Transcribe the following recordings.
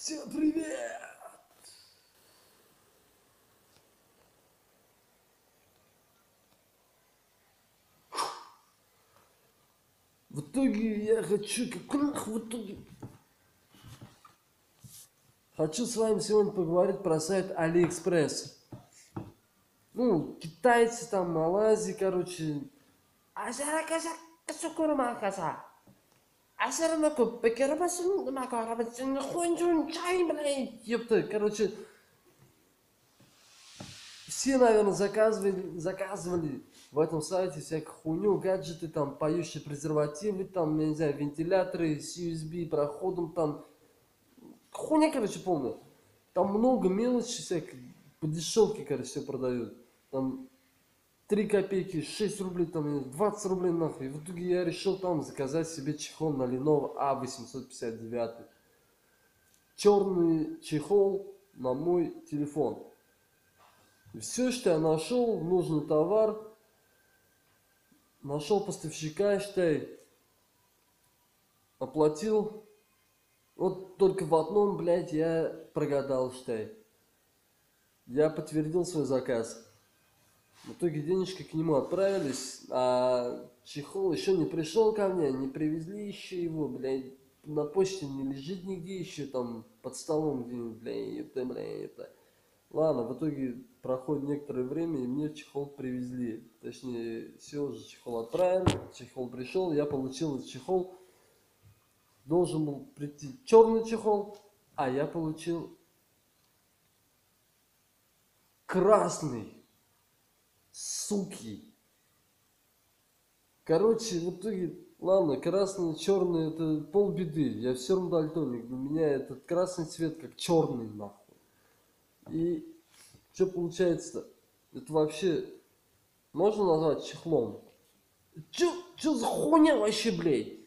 Всем привет! В итоге я хочу, в итоге хочу с вами сегодня поговорить про сайт Алиэкспресс. Ну, китайцы там, Малайзии, короче. Ёпта, короче, все, наверное, заказывали в этом сайте всякую хуйню, гаджеты, там, поющие презервативы, там, я не знаю, вентиляторы с USB проходом, там, хуйня, короче, полная. Там много мелочи всякой, по дешевке, короче, все продают. Там 3 копейки, 6 рублей, там, 20 рублей нахуй. И в итоге я решил там заказать себе чехол на Lenovo A859. Черный чехол на мой телефон. И все, что я нашел, нужный товар, нашел поставщика, считай, оплатил. Вот только в одном, блядь, я прогадал, считай. Я подтвердил свой заказ. В итоге денежки к нему отправились, а чехол еще не пришел ко мне, не привезли еще его, блядь. На почте не лежит нигде еще, там, под столом где-нибудь, блядь. Ладно, в итоге проходит некоторое время, и мне чехол привезли. Точнее, все уже чехол отправили, чехол пришел, я получил этот чехол. Должен был прийти черный чехол, а я получил красный. Суки. Короче, в итоге, ладно, красный, черный, это полбеды. Я все равно дальтоник. У меня этот красный цвет как черный, нахуй. И что получается-то? Это вообще можно назвать чехлом? Чё за хуйня вообще, блядь?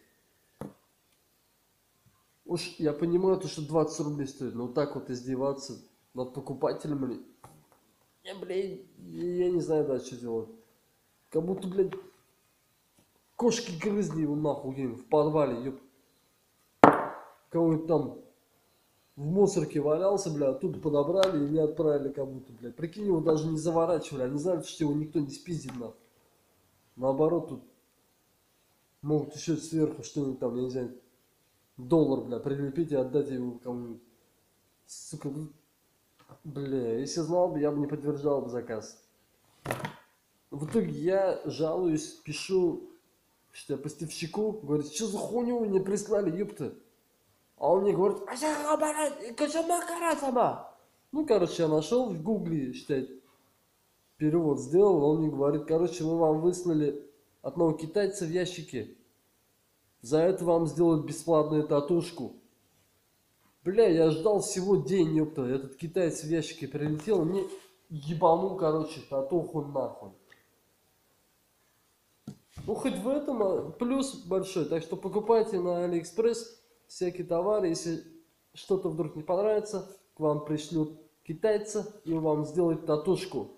Уж я понимаю, то, что 20 рублей стоит, но вот так вот издеваться над покупателем, блядь. Блядь, я не знаю дальше, что делать. Как будто, блядь, кошки грызли его нахуй где-нибудь в подвале, ёп. Кого-нибудь там в мусорке валялся, бля, а тут подобрали и не отправили кому-то, блядь. Прикинь, его даже не заворачивали, они знали, что его никто не спиздит, нахуй. Наоборот, тут могут еще сверху что-нибудь там, я не знаю, доллар, бля, прилепить и отдать его кому-нибудь. Сука, бля, если знал бы, я бы не подтверждал бы заказ. В итоге я жалуюсь, пишу, что я поставщику, говорит, что за хуйню вы мне прислали, ёпта. А он мне говорит, ну, короче, я нашел в гугле, считай, перевод сделал, он мне говорит, короче, мы вам выслали одного китайца в ящике. За это вам сделают бесплатную татушку. Бля, я ждал всего день, ёпта, этот китаец в ящике прилетел, мне ебанул, короче, татуху нахуй. Ну, хоть в этом плюс большой, так что покупайте на Алиэкспресс всякие товары, если что-то вдруг не понравится, к вам пришлют китайца и вам сделают татушку.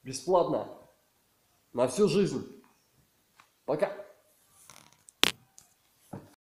Бесплатно. На всю жизнь. Пока.